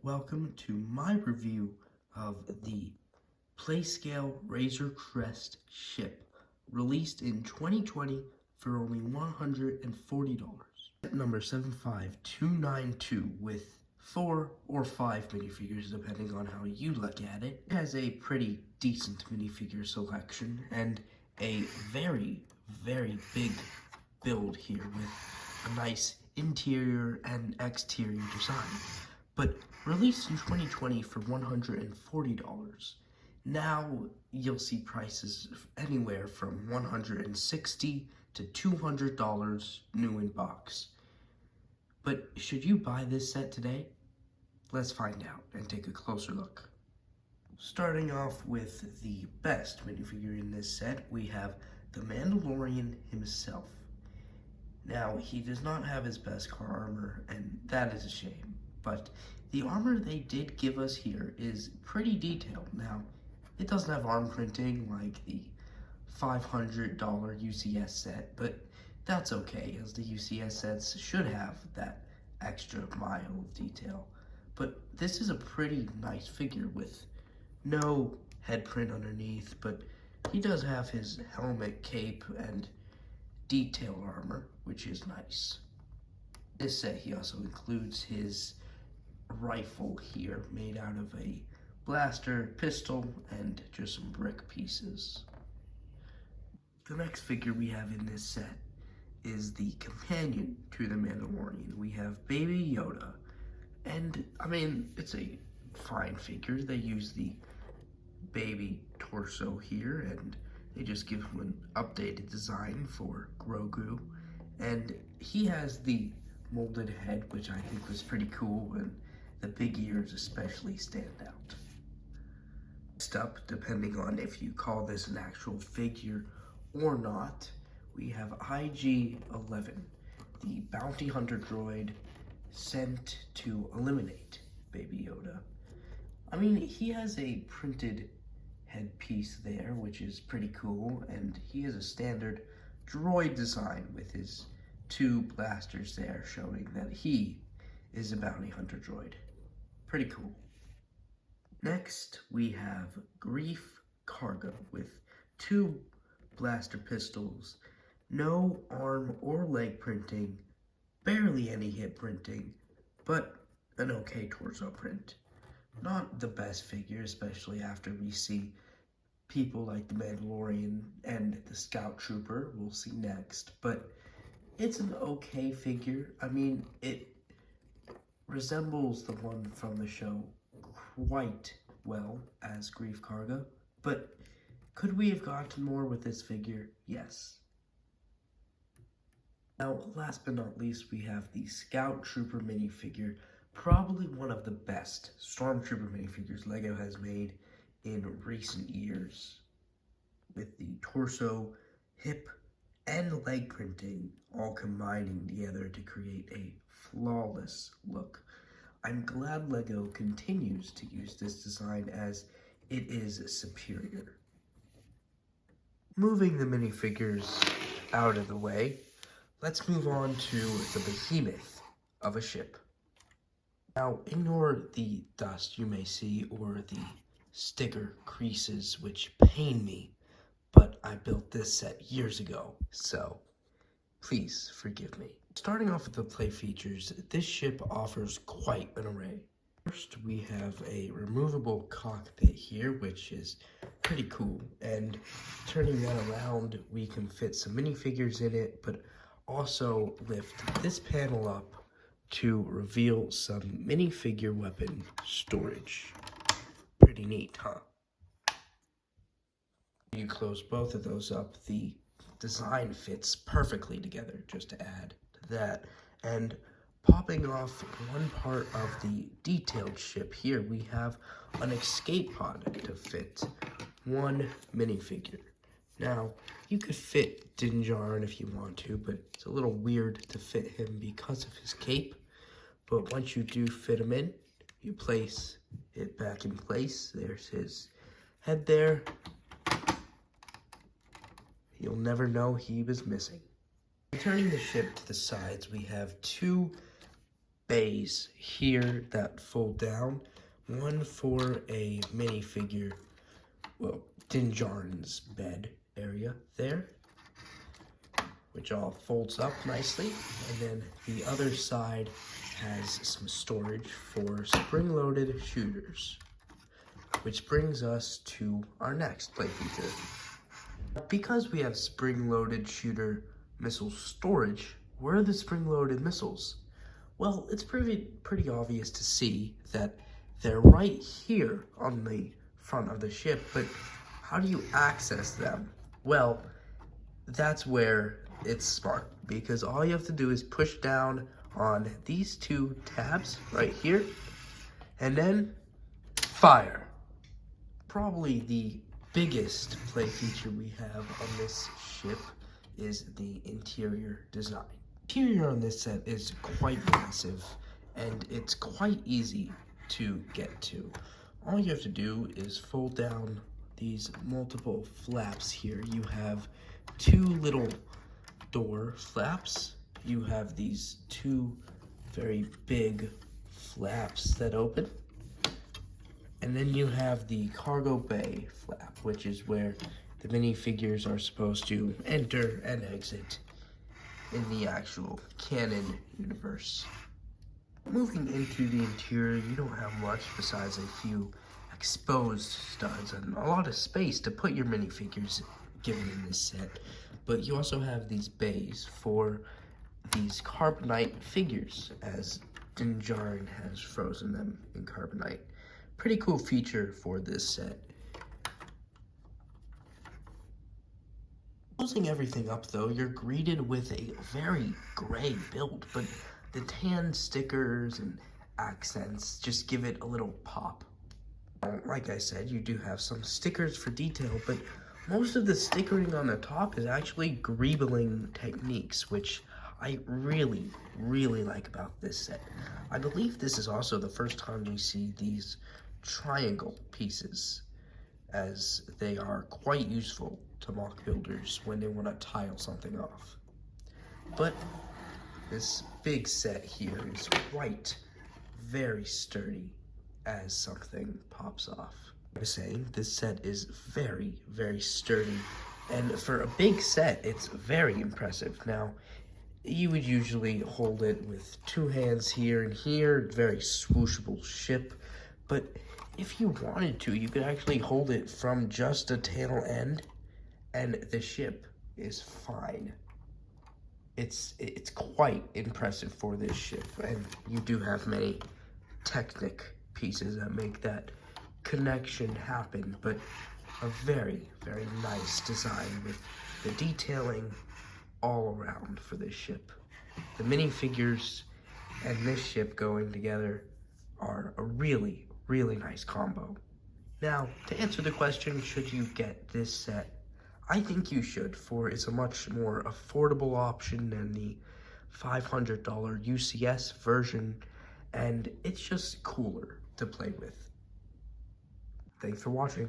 welcome to my review of the Playscale Razor Crest ship, released in 2020 for only $140. Number 75292 with 4 or 5 minifigures depending on how you look at it. It has a pretty decent minifigure selection and a very big build here with a nice interior and exterior design, but released in 2020 for $140. Now you'll see prices anywhere from $160 to $200 new in box. But should you buy this set today? Let's find out and take a closer look. Starting off with the best minifigure in this set, we have the Mandalorian himself. Now, he does not have his best car armor, and that is a shame, but the armor they did give us here is pretty detailed. Now, it doesn't have arm printing like the $500 UCS set, but that's okay, as the UCS sets should have that extra mile of detail. But this is a pretty nice figure with no head print underneath, but he does have his helmet, cape, and detail armor, which is nice. This set, he also includes his rifle here, made out of a blaster, pistol, and just some brick pieces. The next figure we have in this set is the companion to the Mandalorian. We have Baby Yoda, and I mean, it's a fine figure. They use the baby torso here, and they just give him an updated design for Grogu, and he has the molded head, which I think was pretty cool, and the big ears especially stand out. Next up, depending on if you call this an actual figure or not, we have IG-11, the bounty hunter droid sent to eliminate Baby Yoda. I mean, he has a printed headpiece there, which is pretty cool, and he has a standard droid design with his 2 blasters there, showing that he is a bounty hunter droid. Pretty cool. Next, we have Grief Cargo with 2 blaster pistols, no arm or leg printing, barely any hip printing, but an okay torso print. Not the best figure, especially after we see people like the Mandalorian and the Scout Trooper we'll see next, but it's an okay figure. I mean, it resembles the one from the show quite well as Grief Karga, but could we have gotten more with this figure? Yes. Now, last but not least, we have the Scout Trooper minifigure, probably one of the best Stormtrooper minifigures LEGO has made in recent years, with the torso, hip, and leg printing all combining together to create a flawless look. I'm glad LEGO continues to use this design as it is superior. Moving the minifigures out of the way, let's move on to the behemoth of a ship. Now, ignore the dust you may see or the sticker creases, which pain me, but I built this set years ago, so please forgive me. Starting off with the play features, this ship offers quite an array. First, we have a removable cockpit here, which is pretty cool, and turning that around, we can fit some minifigures in it, but also lift this panel up to reveal some minifigure weapon storage. Pretty neat, huh? You close both of those up, the design fits perfectly together, just to add to that. And popping off one part of the detailed ship here, we have an escape pod to fit one minifigure. Now, you could fit Din Djarin if you want to, but it's a little weird to fit him because of his cape. But once you do fit him in, you place it back in place. There's his head there. You'll never know he was missing. Turning the ship to the sides, we have 2 bays here that fold down. One for a minifigure, well, Din Djarin's bed area there, which all folds up nicely. And then the other side has some storage for spring-loaded shooters, which brings us to our next play feature. Because we have spring-loaded shooter missile storage, where are the spring-loaded missiles? Well, it's pretty obvious to see that they're right here on the front of the ship, but how do you access them? Well, that's where it's smart, because all you have to do is push down on these two tabs right here, and then fire. Probably the biggest play feature we have on this ship is the interior design. The interior on this set is quite massive, and it's quite easy to get to. All you have to do is fold down these multiple flaps here. You have two little door flaps. You have these two very big flaps that open. And then you have the cargo bay flap, which is where the minifigures are supposed to enter and exit in the actual canon universe. Moving into the interior, you don't have much besides a few exposed studs and a lot of space to put your minifigures given in this set. But you also have these bays for these carbonite figures, as Din Djarin has frozen them in carbonite. Pretty cool feature for this set. Closing everything up though, you're greeted with a very gray build, but the tan stickers and accents just give it a little pop. Like I said, you do have some stickers for detail, but most of the stickering on the top is actually greebling techniques, which I really like about this set. I believe this is also the first time we see these triangle pieces, as they are quite useful to mock builders when they want to tile something off. But this big set here is quite very sturdy as something pops off. I was saying, this set is very sturdy, and for a big set, it's very impressive. Now, you would usually hold it with two hands here and here, very swooshable ship, but if you wanted to, you could actually hold it from just a tail end, and the ship is fine. It's quite impressive for this ship, and you do have many Technic pieces that make that connection happen, but a very nice design with the detailing all around for this ship. The minifigures and this ship going together are a really nice combo. Now, to answer the question, should you get this set? I think you should, for it's a much more affordable option than the $500 UCS version, and it's just cooler to play with. Thanks for watching.